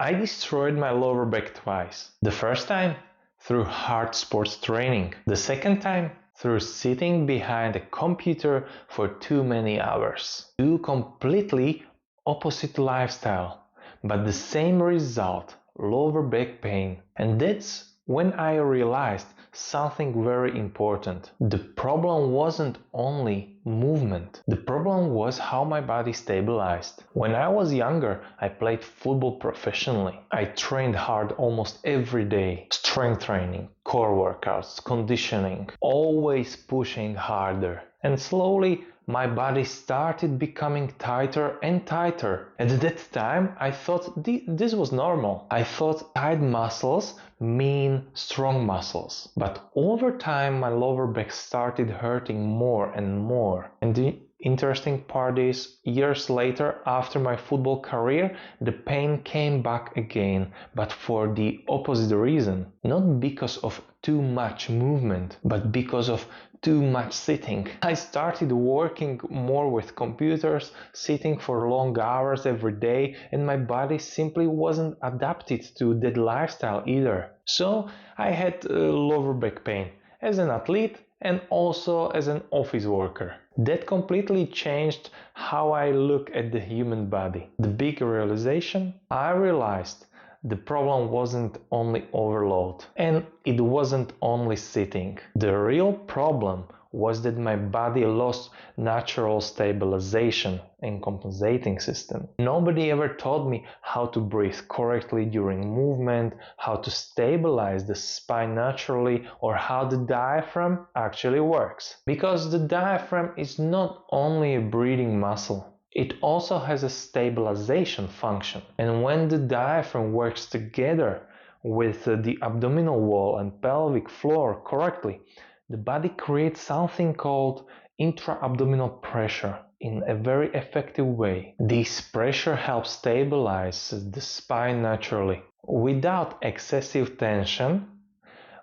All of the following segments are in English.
I destroyed my lower back twice. The first time through hard sports training. The second time through sitting behind a computer for too many hours. Two completely opposite lifestyle, but the same result, lower back pain. And that's when I realized something very important. The problem wasn't only movement. The problem was how my body stabilized. When I was younger, I played football professionally. I trained hard almost every day. Strength training, core workouts, conditioning, always pushing harder. And slowly my body started becoming tighter and tighter. At that time, I thought this was normal. I thought tight muscles mean strong muscles. But over time, my lower back started hurting more and more. And the interesting part is, years later, after my football career, the pain came back again, but for the opposite reason. Not because of too much movement, but because of too much sitting. I started working more with computers, sitting for long hours every day, and my body simply wasn't adapted to that lifestyle either. So I had lower back pain as an athlete and also as an office worker. That completely changed how I look at the human body. The big realization, I realized the problem wasn't only overload, and it wasn't only sitting. The real problem was that my body lost natural stabilization and compensating system. Nobody ever taught me how to breathe correctly during movement, how to stabilize the spine naturally, or how the diaphragm actually works. Because the diaphragm is not only a breathing muscle, it also has a stabilization function, and when the diaphragm works together with the abdominal wall and pelvic floor correctly, the body creates something called intra-abdominal pressure in a very effective way. This pressure helps stabilize the spine naturally, without excessive tension,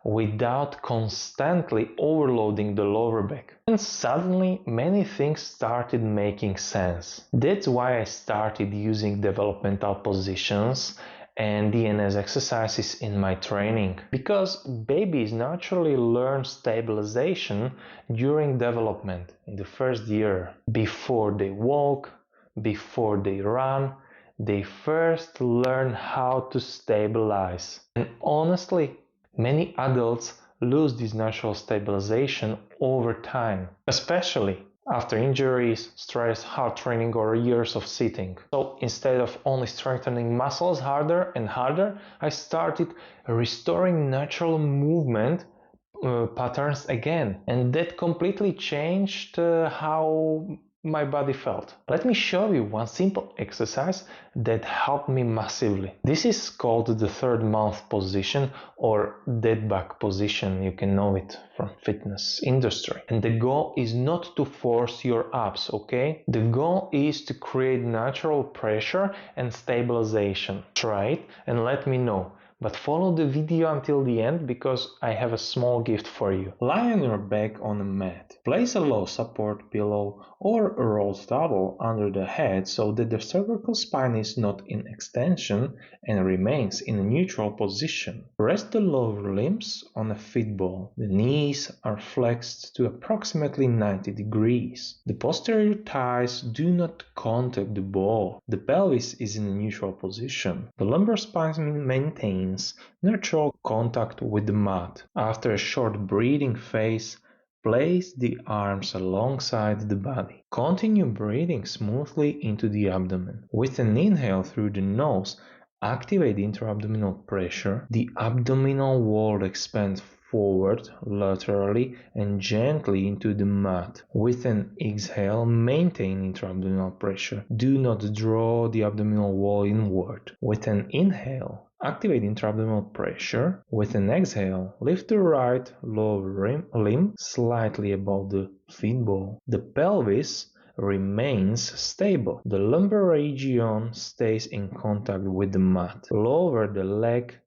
without constantly overloading the lower back. And suddenly many things started making sense. That's why I started using developmental positions and DNS exercises in my training. Because babies naturally learn stabilization during development in the first year. Before they walk, before they run, they first learn how to stabilize. And honestly, many adults lose this natural stabilization over time, especially after injuries, stress, hard training, or years of sitting. So instead of only strengthening muscles harder and harder, I started restoring natural movement patterns again, and that completely changed how my body felt. Let me show you one simple exercise that helped me massively. This is called the third mouth position or dead bug position. You can know it from fitness industry. And the goal is not to force your abs, okay? The goal is to create natural pressure and stabilization. Try it and let me know. But follow the video until the end because I have a small gift for you. Lie on your back on a mat. Place a low support pillow or a rolled towel under the head so that the cervical spine is not in extension and remains in a neutral position. Rest the lower limbs on a feet ball. The knees are flexed to approximately 90 degrees. The posterior thighs do not contact the ball. The pelvis is in a neutral position. The lumbar spine maintains natural contact with the mat. After a short breathing phase, place the arms alongside the body. Continue breathing smoothly into the abdomen. With an inhale through the nose, activate intra-abdominal pressure. The abdominal wall expands forward, laterally, and gently into the mat. With an exhale, maintain intra-abdominal pressure. Do not draw the abdominal wall inward. With an inhale, activate intra-abdominal pressure. With an exhale, lift the right lower limb slightly above the feet ball. The pelvis remains stable. The lumbar region stays in contact with the mat. Lower the leg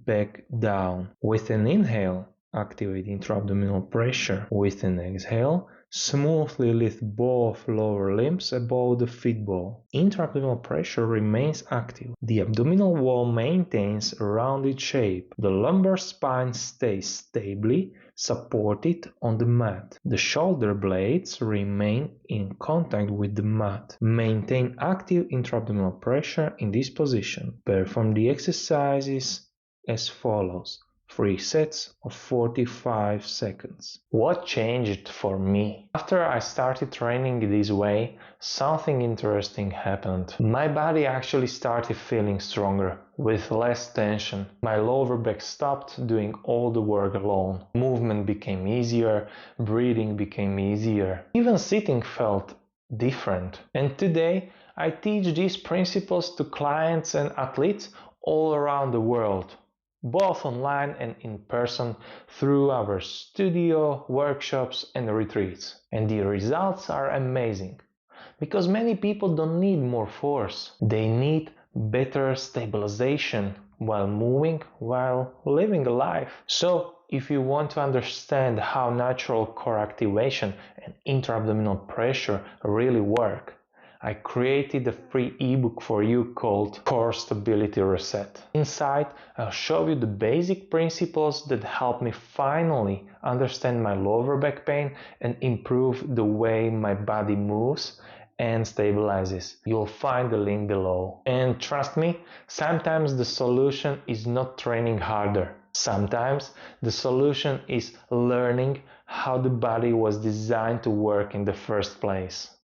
back down. With an inhale, activate intra-abdominal pressure. With an exhale, Smoothly lift both lower limbs above the feet ball. Intra-abdominal pressure remains active. The abdominal wall maintains a rounded shape. The lumbar spine stays stably supported on the mat. The shoulder blades remain in contact with the mat. Maintain active intra-abdominal pressure in this position. Perform the exercises as follows. 3 sets of 45 seconds. What changed for me? After I started training this way, something interesting happened. My body actually started feeling stronger, with less tension. My lower back stopped doing all the work alone. Movement became easier, breathing became easier. Even sitting felt different. And today, I teach these principles to clients and athletes all around the world, both online and in person through our studio, workshops and retreats. And the results are amazing, because many people don't need more force. They need better stabilization while moving, while living a life. So, if you want to understand how natural core activation and intra-abdominal pressure really work, I created a free ebook for you called Core Stability Reset. Inside, I'll show you the basic principles that help me finally understand my lower back pain and improve the way my body moves and stabilizes. You'll find the link below. And trust me, sometimes the solution is not training harder. Sometimes the solution is learning how the body was designed to work in the first place.